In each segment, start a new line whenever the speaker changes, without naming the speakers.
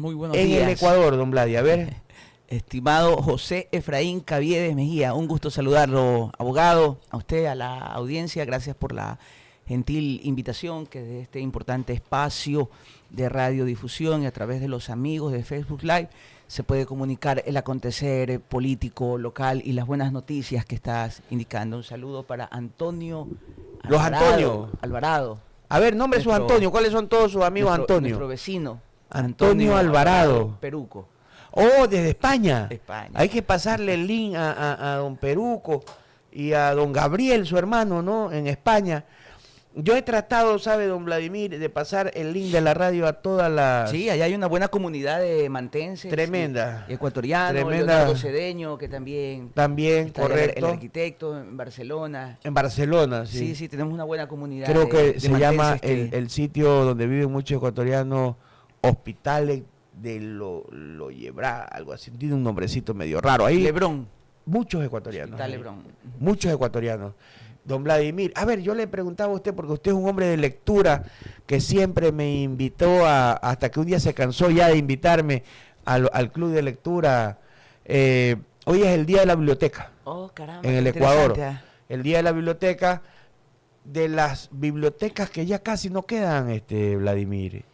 Muy buenos
en
días.
el Ecuador, don Vladi. A ver.
Estimado José Efraín Caviedes Mejía, un gusto saludarlo, abogado, a usted, a la audiencia. Gracias por la gentil invitación que de este importante espacio de radiodifusión y a través de los amigos de Facebook Live se puede comunicar el acontecer político local y las buenas noticias que estás indicando. Un saludo para Antonio
Los Antonio.
Alvarado.
A ver, nombre su Antonio. ¿Cuáles son todos sus amigos Antonio?
Nuestro vecino.
Antonio Alvarado.
Peruco.
Oh, desde España.
España.
Hay que pasarle el link a don Peruco y a don Gabriel, su hermano, ¿no? En España. Yo he tratado, ¿sabe, don Vladimir, de pasar el link de la radio a todas las...
Sí, allá hay una buena comunidad de mantenses.
Tremenda.
Y ecuatorianos,
Tremenda.
Leonardo Cedeño, que también...
También,
está
correcto.
El arquitecto en Barcelona.
En Barcelona, sí.
Sí, sí, tenemos una buena comunidad.
Creo que
de
se llama
mantenses
el sitio donde viven muchos ecuatorianos, Hospitales de lo Llebrá, algo así. Tiene un nombrecito medio raro. Ahí
Lebrón.
muchos ecuatorianos.
Hospital Lebrón.
Muchos ecuatorianos. Don Vladimir, a ver, yo le preguntaba a usted, porque usted es un hombre de lectura que siempre me invitó hasta que un día se cansó ya de invitarme al club de lectura. Hoy es el Día de la Biblioteca.
Oh, caramba.
En el
qué
Ecuador.
interesante.
El Día de la Biblioteca, de las bibliotecas que ya casi no quedan, Vladimir.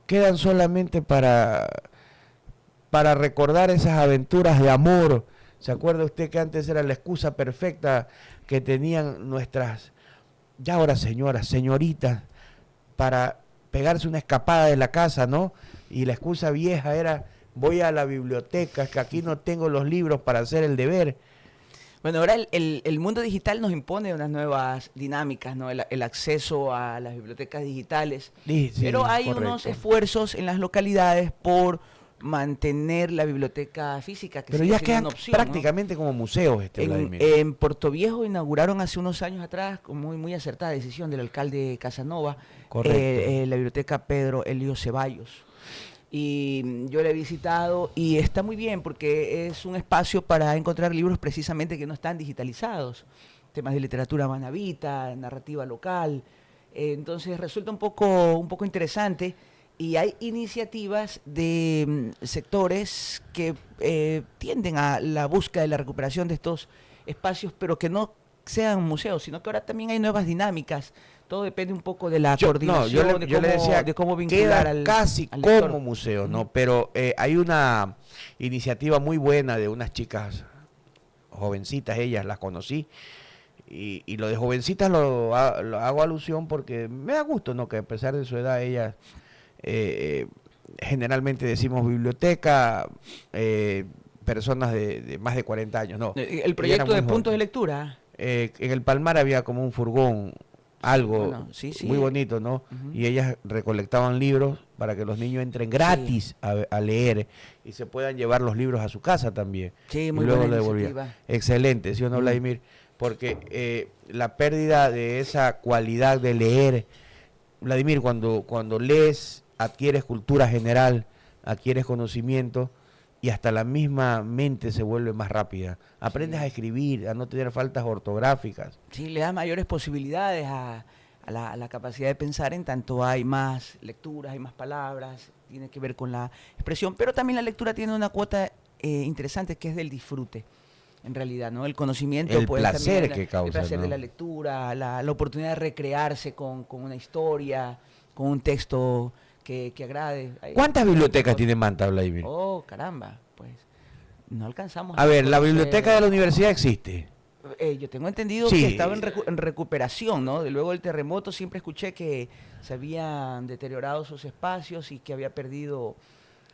Quedan solamente para recordar esas aventuras de amor. ¿Se acuerda usted que antes era la excusa perfecta que tenían nuestras, ya ahora señoras, señoritas, para pegarse una escapada de la casa, ¿no? Y la excusa vieja era, voy a la biblioteca, que aquí no tengo los libros para hacer el deber.
Bueno, ahora el mundo digital nos impone unas nuevas dinámicas, ¿no? El acceso a las bibliotecas digitales.
Sí,
pero hay
correcto.
unos esfuerzos en las localidades por mantener la biblioteca física, que
Pero
sigue
ya
siendo
quedan
una opción,
prácticamente como museos, Vladimir.
en Puerto Viejo inauguraron hace unos años atrás, con muy acertada decisión del alcalde Casanova, la biblioteca Pedro Elio Ceballos. Y yo la he visitado y está muy bien porque es un espacio para encontrar libros precisamente que no están digitalizados. Temas de literatura manabita, narrativa local. Entonces resulta un poco interesante. Y hay iniciativas de sectores que tienden a la búsqueda de la recuperación de estos espacios, pero que no sean museos, sino que ahora también hay nuevas dinámicas. Todo depende un poco de la coordinación,
yo le decía,
de cómo vincular
queda casi
al
como
lector.
museo, ¿no? Pero hay una iniciativa muy buena de unas chicas jovencitas, ellas las conocí, y lo de jovencitas lo hago alusión porque me da gusto, ¿no? Que a pesar de su edad ellas... generalmente decimos biblioteca, personas de más de 40 años, no.
El proyecto de puntos de lectura.
En el Palmar había como un furgón, algo
sí.
muy bonito, ¿no? Y ellas recolectaban libros para que los niños entren gratis a leer y se puedan llevar los libros a su casa también.
Sí, muy
y luego
buena
lo devolvían.
iniciativa.
Excelente, ¿sí o no, Vladimir? Porque la pérdida de esa cualidad de leer, Vladimir, cuando lees, adquieres cultura general, adquieres conocimiento y hasta la misma mente se vuelve más rápida. Aprendes a escribir, a no tener faltas ortográficas.
Sí, le da mayores posibilidades a la capacidad de pensar, en tanto hay más lecturas, hay más palabras, tiene que ver con la expresión, pero también la lectura tiene una cuota interesante que es del disfrute. En realidad, ¿no? El conocimiento,
el
pues,
placer
también
que causa,
el placer,
¿no?
de la lectura, la oportunidad de recrearse con una historia, con un texto que agrade.
¿Cuántas bibliotecas tiene Manta, Vladimir?
Oh, caramba, pues no alcanzamos.
A ver, la biblioteca de la universidad existe.
Yo tengo entendido
Sí.
que estaba en recuperación, ¿no? Luego del terremoto siempre escuché que se habían deteriorado sus espacios y que había perdido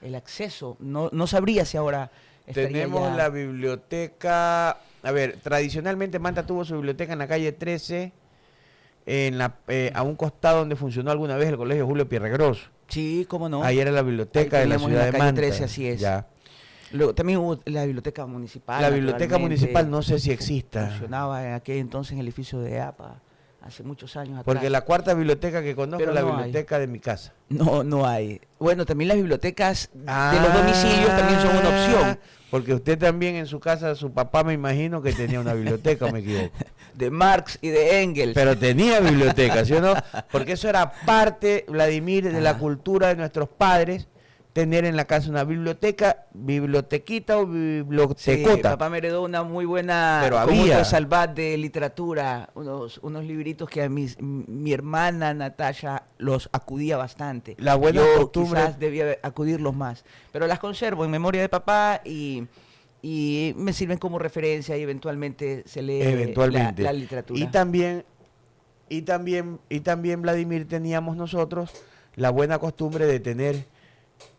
el acceso. No sabría si ahora estaría
Tenemos
ya...
la biblioteca, a ver, tradicionalmente Manta tuvo su biblioteca en la calle 13, a un costado donde funcionó alguna vez el colegio Julio Pierregross.
Sí, cómo no.
Ahí era la biblioteca de la
teníamos
ciudad
en
de
calle
Manta.
13, así es.
Ya.
Luego, también hubo la biblioteca municipal.
La biblioteca
naturalmente.
municipal no sé si exista.
Funcionaba en aquel entonces en el edificio de APA, hace muchos años atrás.
Porque la cuarta biblioteca que conozco
Pero
es la
no
biblioteca de mi casa.
No hay. Bueno, también las bibliotecas de los domicilios también son una opción.
Porque usted también en su casa, su papá me imagino que tenía una biblioteca, ¿o me equivoco?
De Marx y de Engels.
Pero tenía biblioteca, ¿sí o no? Porque eso era parte, Vladimir, de la cultura de nuestros padres, tener en la casa una bibliotequita o
Sí,
bibliotecota.
papá me heredó una muy buena
Pero
conjunto
había.
de salvat de literatura, unos libritos que mi hermana Natasha los acudía bastante.
La buena
Yo
costumbre.
quizás debía acudirlos más, pero las conservo en memoria de papá y me sirven como referencia y eventualmente se lee
Eventualmente.
la literatura.
Y también, Vladimir, teníamos nosotros la buena costumbre de tener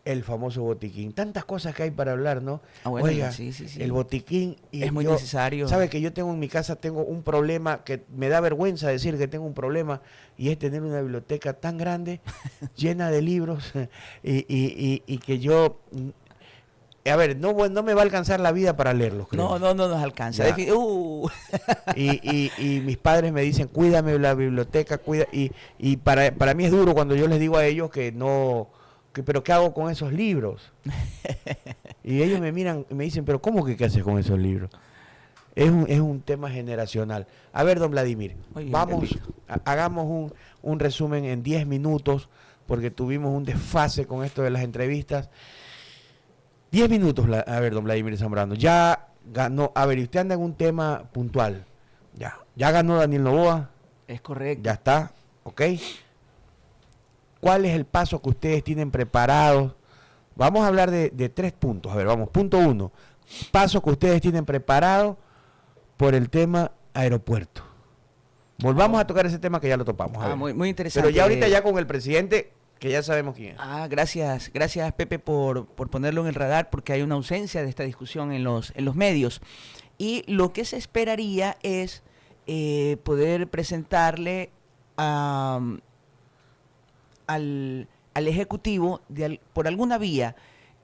el famoso botiquín. Tantas cosas que hay para hablar, ¿no?
Bueno,
Oiga,
sí, sí, sí.
el botiquín. Y
Es muy necesario.
¿Sabe que yo tengo en mi casa, tengo un problema que me da vergüenza decir que tengo un problema, y es tener una biblioteca tan grande, llena de libros, y que yo... A ver, no me va a alcanzar la vida para leerlos, creo.
No nos alcanza.
Ya. Y mis padres me dicen, cuídame la biblioteca, cuida. Y para mí es duro cuando yo les digo a ellos que no, pero ¿qué hago con esos libros? Y ellos me miran y me dicen, pero ¿cómo que qué haces con esos libros? Es un tema generacional. A ver, don Vladimir,
Muy bien,
vamos, hagamos un resumen en 10 minutos, porque tuvimos un desfase con esto de las entrevistas. 10 minutos, a ver, don Vladimir Zambrano. Ya ganó, a ver, y usted anda en un tema puntual. Ya ganó Daniel Noboa.
Es correcto.
Ya está, ¿ok? ¿Cuál es el paso que ustedes tienen preparados? Vamos a hablar de 3 puntos. A ver, vamos, punto 1. Paso que ustedes tienen preparado por el tema aeropuerto. Volvamos a tocar ese tema que ya lo topamos.
Muy interesante.
Pero ya ahorita ya con el presidente, que ya sabemos quién es.
Gracias Pepe por ponerlo en el radar, porque hay una ausencia de esta discusión en los medios. Y lo que se esperaría es poder presentarle al Ejecutivo por alguna vía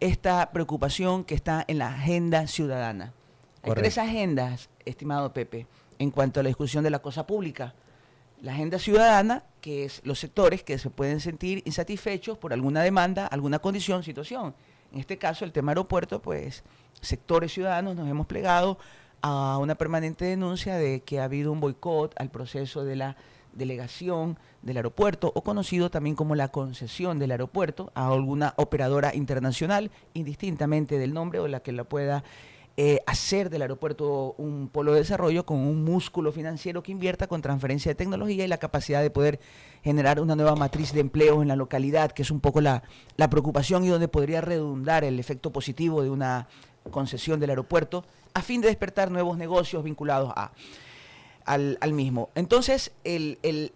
esta preocupación que está en la agenda ciudadana. Hay 3 agendas, estimado Pepe, en cuanto a la discusión de la cosa pública. La agenda ciudadana, que es los sectores que se pueden sentir insatisfechos por alguna demanda, alguna condición, situación. En este caso, el tema aeropuerto, pues sectores ciudadanos nos hemos plegado a una permanente denuncia de que ha habido un boicot al proceso de la delegación del aeropuerto, o conocido también como la concesión del aeropuerto, a alguna operadora internacional, indistintamente del nombre o la que la pueda hacer del aeropuerto un polo de desarrollo con un músculo financiero que invierta con transferencia de tecnología y la capacidad de poder generar una nueva matriz de empleo en la localidad, que es un poco la preocupación y donde podría redundar el efecto positivo de una concesión del aeropuerto a fin de despertar nuevos negocios vinculados al mismo. Entonces,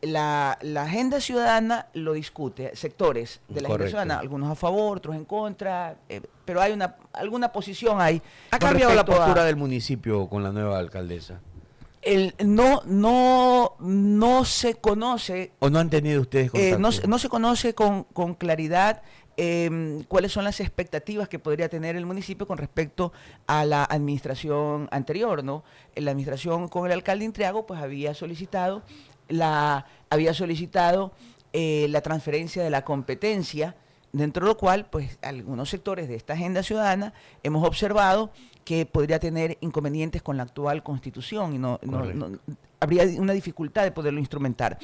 la agenda ciudadana lo discute, sectores de la agenda ciudadana, algunos a favor, otros en contra, pero hay alguna posición ahí.
¿Ha cambiado la postura del municipio con la nueva alcaldesa?
No se conoce.
¿O no han tenido ustedes contacto?
No se conoce con claridad cuáles son las expectativas que podría tener el municipio con respecto a la administración anterior, ¿no? La administración con el alcalde Intriago pues había solicitado la transferencia de la competencia, dentro de lo cual pues algunos sectores de esta agenda ciudadana hemos observado que podría tener inconvenientes con la actual constitución y no habría una dificultad de poderlo instrumentar.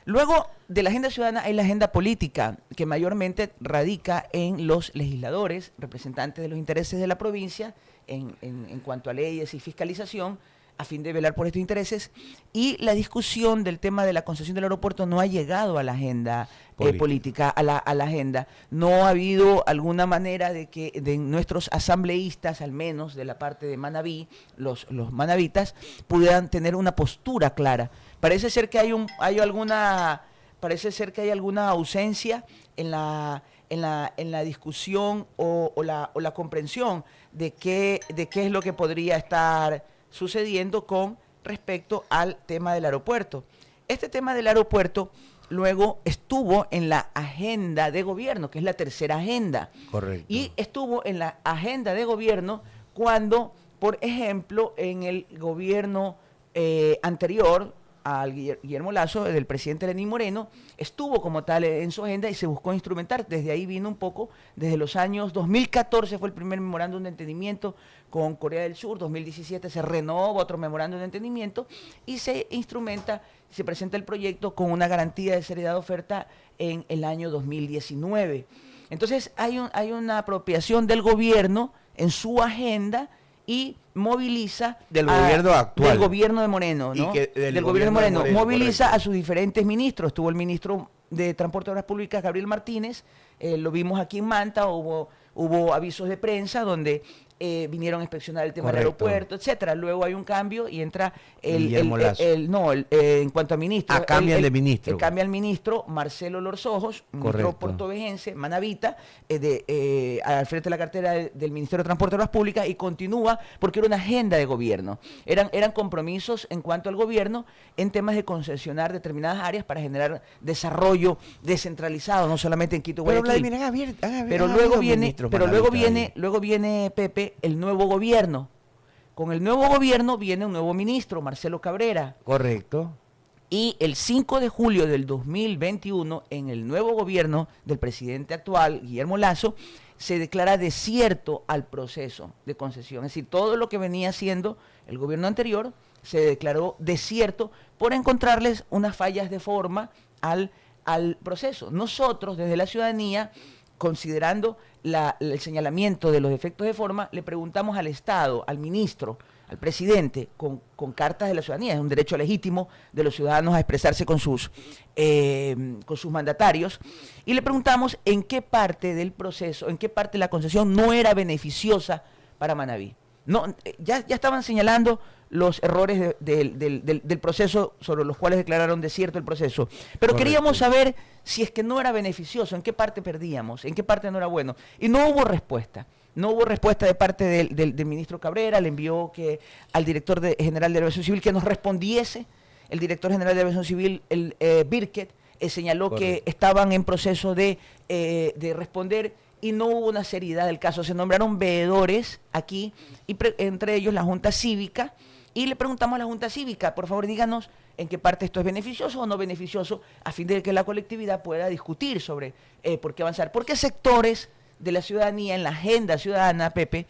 Luego de la agenda ciudadana hay la agenda política, que mayormente radica en los legisladores, representantes de los intereses de la provincia, en cuanto a leyes y fiscalización, a fin de velar por estos intereses, y la discusión del tema de la concesión del aeropuerto no ha llegado a la agenda política, a la agenda. No ha habido alguna manera de que de nuestros asambleístas, al menos de la parte de Manabí, los manavitas, pudieran tener una postura clara. Parece ser que hay alguna ausencia en la discusión o la comprensión de qué es lo que podría estar sucediendo con respecto al tema del aeropuerto. Este tema del aeropuerto luego estuvo en la agenda de gobierno, que es la tercera agenda.
Correcto.
Y estuvo en la agenda de gobierno cuando, por ejemplo, en el gobierno anterior al Guillermo Lasso, del presidente Lenín Moreno, estuvo como tal en su agenda y se buscó instrumentar. Desde ahí vino un poco, desde los años 2014 fue el primer memorándum de entendimiento con Corea del Sur, 2017 se renova otro memorándum de entendimiento y se instrumenta, se presenta el proyecto con una garantía de seriedad de oferta en el año 2019. Entonces hay una apropiación del gobierno en su agenda y moviliza
del gobierno actual,
del gobierno de Moreno, ¿no? Del gobierno de Moreno, moviliza correcto. A sus diferentes ministros. Estuvo el ministro de Transporte y Obras Públicas, Gabriel Martínez, lo vimos aquí en Manta, hubo avisos de prensa donde vinieron a inspeccionar el tema correcto. Del aeropuerto, etcétera. Luego hay un cambio y entra en cuanto a ministro.
Cambian de ministro.
Cambia el ministro Marcelo Lorzojos, ministro portovejense, manabita, al frente de la cartera del Ministerio de Transporte y Obras Públicas, y continúa porque era una agenda de gobierno. Eran compromisos en cuanto al gobierno en temas de concesionar determinadas áreas para generar desarrollo descentralizado, no solamente en Quito, Guayaquil. Pero luego viene Pepe, el nuevo gobierno. Con el nuevo gobierno viene un nuevo ministro, Marcelo Cabrera.
Correcto.
Y el 5 de julio del 2021, en el nuevo gobierno del presidente actual, Guillermo Lasso, se declara desierto al proceso de concesión. Es decir, todo lo que venía haciendo el gobierno anterior se declaró desierto por encontrarles unas fallas de forma al proceso. Nosotros, desde la ciudadanía, considerando el señalamiento de los defectos de forma, le preguntamos al Estado, al ministro, al presidente, con cartas de la ciudadanía. Es un derecho legítimo de los ciudadanos a expresarse con sus mandatarios, y le preguntamos en qué parte del proceso, en qué parte de la concesión no era beneficiosa para Manabí. No, ya estaban señalando los errores del proceso sobre los cuales declararon desierto el proceso. Pero correcto. Queríamos saber si es que no era beneficioso, en qué parte perdíamos, en qué parte no era bueno. Y no hubo respuesta. No hubo respuesta de parte del ministro Cabrera. Le envió al director general de Aviación Civil que nos respondiese. El director general de Aviación Civil, Birket, señaló correcto. Que estaban en proceso de responder, y no hubo una seriedad del caso. Se nombraron veedores aquí, y entre ellos la Junta Cívica, y le preguntamos a la Junta Cívica, por favor díganos en qué parte esto es beneficioso o no beneficioso, a fin de que la colectividad pueda discutir sobre por qué avanzar. Porque sectores de la ciudadanía, en la agenda ciudadana, Pepe,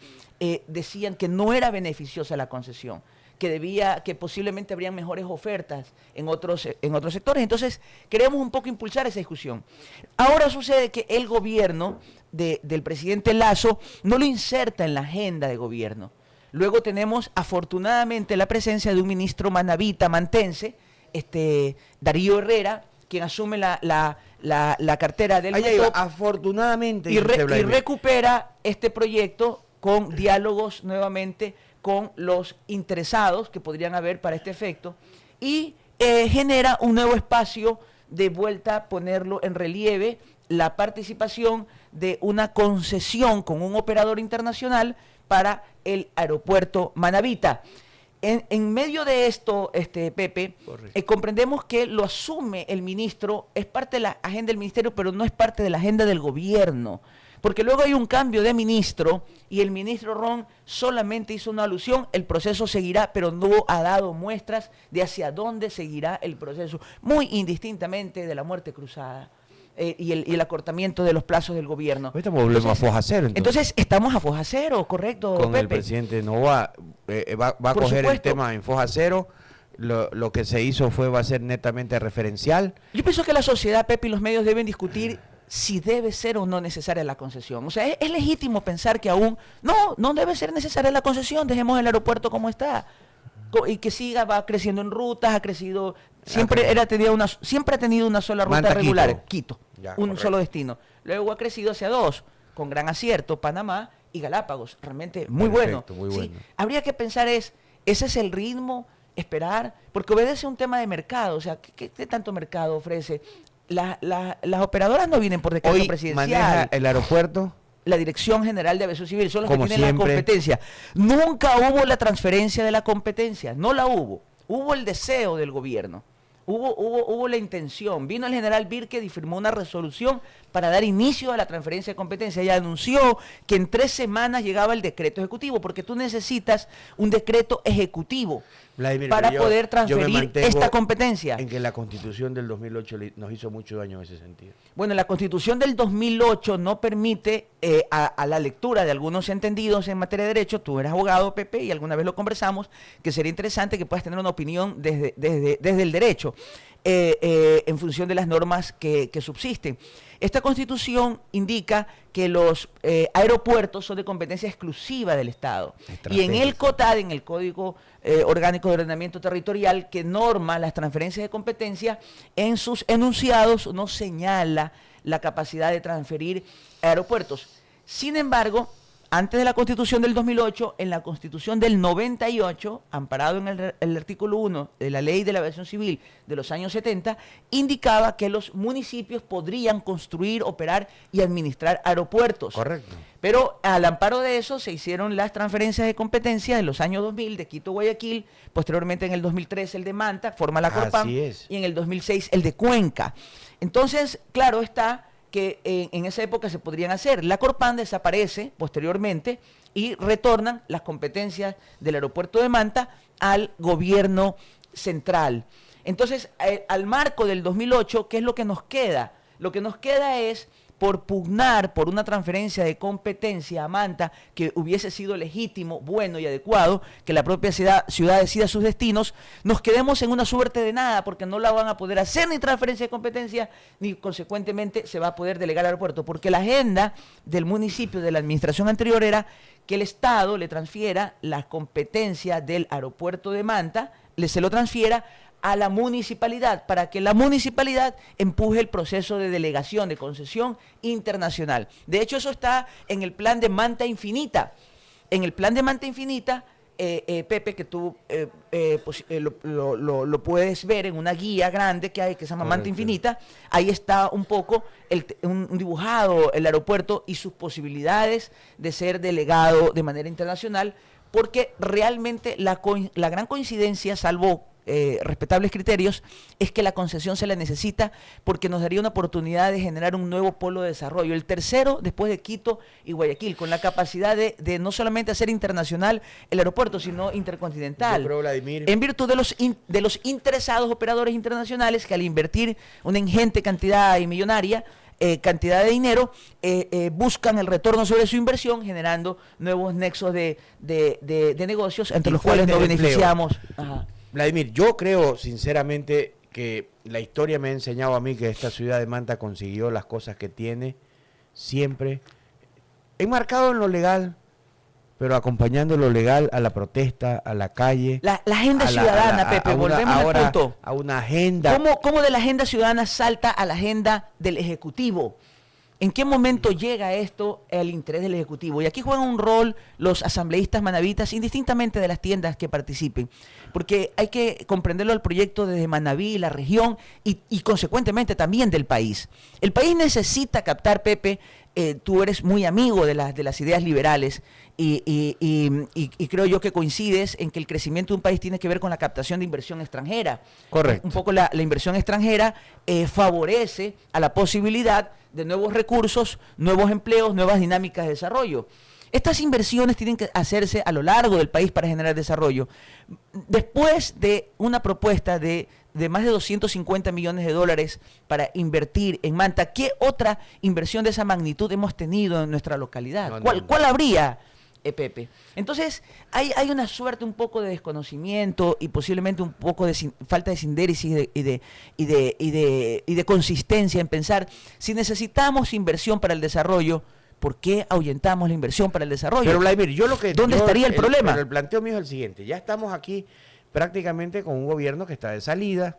decían que no era beneficiosa la concesión, que posiblemente habrían mejores ofertas en otros sectores. Entonces, queremos un poco impulsar esa discusión. Ahora sucede que el gobierno del presidente Lasso no lo inserta en la agenda de gobierno. Luego tenemos, afortunadamente, la presencia de un ministro manabita, mantense, Darío Herrera, quien asume la cartera del METOP,
afortunadamente,
y recupera este proyecto con diálogos nuevamente con los interesados que podrían haber para este efecto, y genera un nuevo espacio de vuelta, ponerlo en relieve, la participación de una concesión con un operador internacional para el aeropuerto Manabita. En medio de esto, Pepe, comprendemos que lo asume el ministro, es parte de la agenda del ministerio, pero no es parte de la agenda del gobierno. Porque luego hay un cambio de ministro y el ministro Ron solamente hizo una alusión, el proceso seguirá, pero no ha dado muestras de hacia dónde seguirá el proceso, muy indistintamente de la muerte cruzada. Y el acortamiento de los plazos del gobierno.
Ahorita volvemos a foja cero.
Entonces estamos a foja cero, correcto,
con
Pepe.
El presidente Novoa va a coger el tema en foja cero. Lo que se hizo va a ser netamente referencial.
Yo pienso que la sociedad, Pepe, y los medios deben discutir si debe ser o no necesaria la concesión. O sea, es legítimo pensar que aún no debe ser necesaria la concesión, dejemos el aeropuerto como está. Y que va creciendo en rutas, ha crecido, siempre ha tenido una sola ruta
Manta,
regular, Quito, un
correcto.
Solo destino. Luego ha crecido hacia dos, con gran acierto, Panamá y Galápagos, realmente muy
perfecto,
bueno.
Muy bueno.
Habría que pensar ese es el ritmo, esperar, porque obedece a un tema de mercado, o sea, ¿qué tanto mercado ofrece? Las operadoras no vienen por decreto presidencial.
Maneja el aeropuerto
la Dirección General de Aviación Civil, son los
como
que tienen
siempre.
La competencia. Nunca hubo la transferencia de la competencia, no la hubo. Hubo el deseo del gobierno, hubo la intención. Vino el general Birket y firmó una resolución para dar inicio a la transferencia de competencia. Ella anunció que en 3 semanas llegaba el decreto ejecutivo, porque tú necesitas un decreto ejecutivo para poder transferir esta competencia.
En que la Constitución del 2008 nos hizo mucho daño en ese sentido.
Bueno, la Constitución del 2008 no permite a la lectura de algunos entendidos en materia de derecho. Tú eres abogado, Pepe, y alguna vez lo conversamos, que sería interesante que puedas tener una opinión desde el derecho. en función de las normas que subsisten. Esta Constitución indica que los aeropuertos son de competencia exclusiva del Estado. Y en el COTAD, en el Código Orgánico de Ordenamiento Territorial, que norma las transferencias de competencia, en sus enunciados no señala la capacidad de transferir aeropuertos. Sin embargo, antes de la Constitución del 2008, en la Constitución del 98, amparado en el artículo 1 de la Ley de la Aviación Civil de los años 70, indicaba que los municipios podrían construir, operar y administrar aeropuertos.
Correcto.
Pero al amparo de eso se hicieron las transferencias de competencia en los años 2000 de Quito a Guayaquil, posteriormente en el 2003 el de Manta, forma la Corpam, y en el 2006 el de Cuenca. Entonces, claro está que en esa época se podrían hacer. La Corpam desaparece posteriormente y retornan las competencias del aeropuerto de Manta al gobierno central. Entonces, al marco del 2008, ¿qué es lo que nos queda? Lo que nos queda es, por pugnar por una transferencia de competencia a Manta que hubiese sido legítimo, bueno y adecuado, que la propia ciudad decida sus destinos, nos quedemos en una suerte de nada, porque no la van a poder hacer ni transferencia de competencia, ni consecuentemente se va a poder delegar al aeropuerto, porque la agenda del municipio, de la administración anterior, era que el Estado le transfiera la competencia del aeropuerto de Manta, se lo transfiera a la municipalidad, para que la municipalidad empuje el proceso de delegación, de concesión internacional. De hecho, eso está en el plan de Manta Infinita. En el plan de Manta Infinita, Pepe, que tú lo puedes ver en una guía grande que hay, que se llama Manta Infinita, ahí está un poco un dibujado el aeropuerto y sus posibilidades de ser delegado de manera internacional, porque realmente la gran coincidencia, salvo respetables criterios, es que la concesión se la necesita porque nos daría una oportunidad de generar un nuevo polo de desarrollo, el tercero después de Quito y Guayaquil, con la capacidad de no solamente hacer internacional el aeropuerto, sino intercontinental.
Yo creo, Vladimir,
en virtud de los interesados operadores internacionales que al invertir una ingente cantidad y millonaria cantidad de dinero, buscan el retorno sobre su inversión, generando nuevos nexos de negocios, entre los cuales nos beneficiamos. Ajá.
Vladimir, yo creo sinceramente que la historia me ha enseñado a mí que esta ciudad de Manta consiguió las cosas que tiene siempre, enmarcado en lo legal, pero acompañando lo legal a la protesta, a la calle.
La agenda ciudadana, Pepe, volvemos al punto.
A una agenda.
¿Cómo de la agenda ciudadana salta a la agenda del Ejecutivo? ¿En qué momento llega esto el interés del Ejecutivo? Y aquí juegan un rol los asambleístas manavitas, indistintamente de las tiendas que participen, porque hay que comprenderlo al proyecto desde Manaví, la región y consecuentemente también del país. El país necesita captar, Pepe, tú eres muy amigo de las ideas liberales y creo yo que coincides en que el crecimiento de un país tiene que ver con la captación de inversión extranjera.
Correcto.
Un poco la inversión extranjera favorece a la posibilidad de nuevos recursos, nuevos empleos, nuevas dinámicas de desarrollo. Estas inversiones tienen que hacerse a lo largo del país para generar desarrollo. Después de una propuesta de más de 250 millones de dólares para invertir en Manta, ¿qué otra inversión de esa magnitud hemos tenido en nuestra localidad? ¿Cuál habría, Pepe? Entonces, hay una suerte un poco de desconocimiento y posiblemente un poco de falta de sindéresis y de consistencia en pensar, si necesitamos inversión para el desarrollo, ¿por qué ahuyentamos la inversión para el desarrollo?
Pero Vladimir, ¿dónde
estaría el problema?
Pero el planteo mío es el siguiente: ya estamos aquí prácticamente con un gobierno que está de salida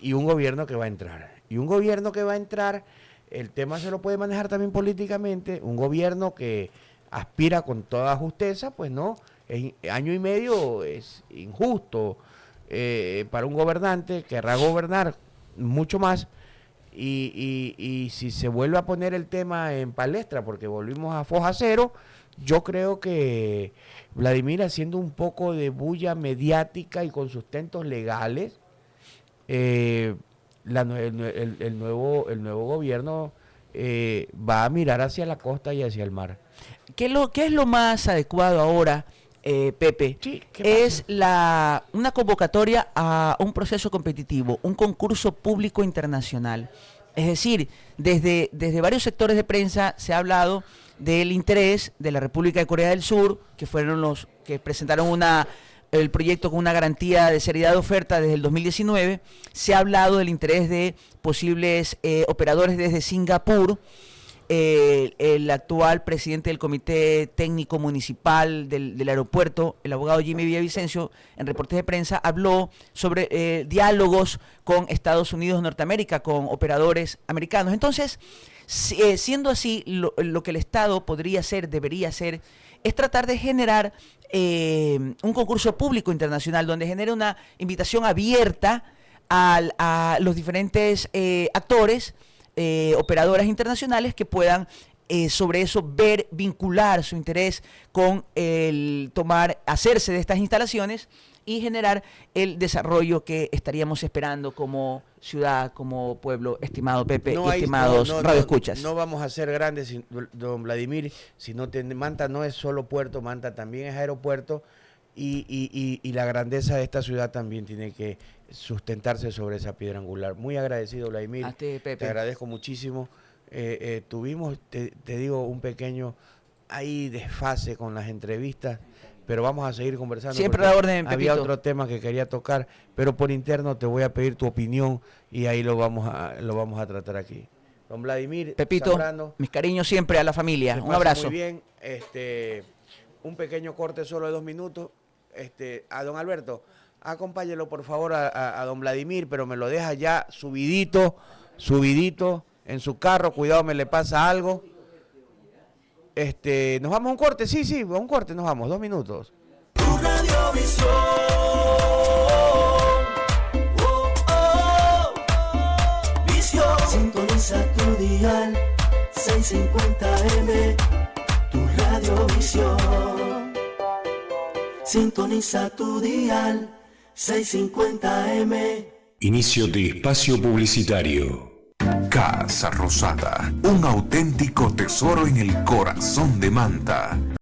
y un gobierno que va a entrar. Y un gobierno que va a entrar, el tema se lo puede manejar también políticamente. Un gobierno que aspira con toda justeza, pues no, año y medio es injusto para un gobernante, querrá gobernar mucho más. Y si se vuelve a poner el tema en palestra, porque volvimos a foja cero, yo creo que Vladimir, haciendo un poco de bulla mediática y con sustentos legales, el nuevo gobierno va a mirar hacia la costa y hacia el mar.
¿Qué es lo más adecuado ahora, Pepe?
Sí,
es una convocatoria a un proceso competitivo, un concurso público internacional. Es decir, desde varios sectores de prensa se ha hablado del interés de la República de Corea del Sur, que fueron los que presentaron el proyecto con una garantía de seriedad de oferta desde el 2019. Se ha hablado del interés de posibles operadores desde Singapur. El actual presidente del Comité Técnico Municipal del aeropuerto, el abogado Jimmy Villavicencio, en reportes de prensa habló sobre diálogos con Estados Unidos de Norteamérica, con operadores americanos. Entonces, siendo así, lo que el Estado podría hacer, debería hacer, es tratar de generar un concurso público internacional donde genere una invitación abierta a los diferentes actores, operadoras internacionales que puedan sobre eso vincular su interés con el hacerse de estas instalaciones y generar el desarrollo que estaríamos esperando como ciudad, como pueblo, estimado Pepe, y estimados radioescuchas.
No vamos a ser grandes, don Vladimir, Manta no es solo puerto, Manta también es aeropuerto, y la grandeza de esta ciudad también tiene que sustentarse sobre esa piedra angular. Muy agradecido, Vladimir.
A ti, Pepe.
Te agradezco muchísimo. Tuvimos, te digo, un pequeño desfase con las entrevistas, pero vamos a seguir conversando.
Siempre a la orden, Pepito.
Había otro tema que quería tocar, pero por interno te voy a pedir tu opinión y ahí lo vamos a tratar aquí. Don Vladimir
Pepito,
Zambrano,
mis cariños siempre a la familia. Un abrazo.
Muy bien. Un pequeño corte solo de 2 minutos. A don Alberto, acompáñelo por favor a don Vladimir, pero me lo deja ya subidito en su carro. Cuidado, me le pasa algo. ¿Nos vamos a un corte? Sí, a un corte nos vamos, 2 minutos.
Tu Radiovisión. Visión. Sintoniza tu dial 650M. Tu Radiovisión. Sintoniza tu dial 650M.
Inicio de espacio publicitario. Casa Rosada, un auténtico tesoro en el corazón de Manta.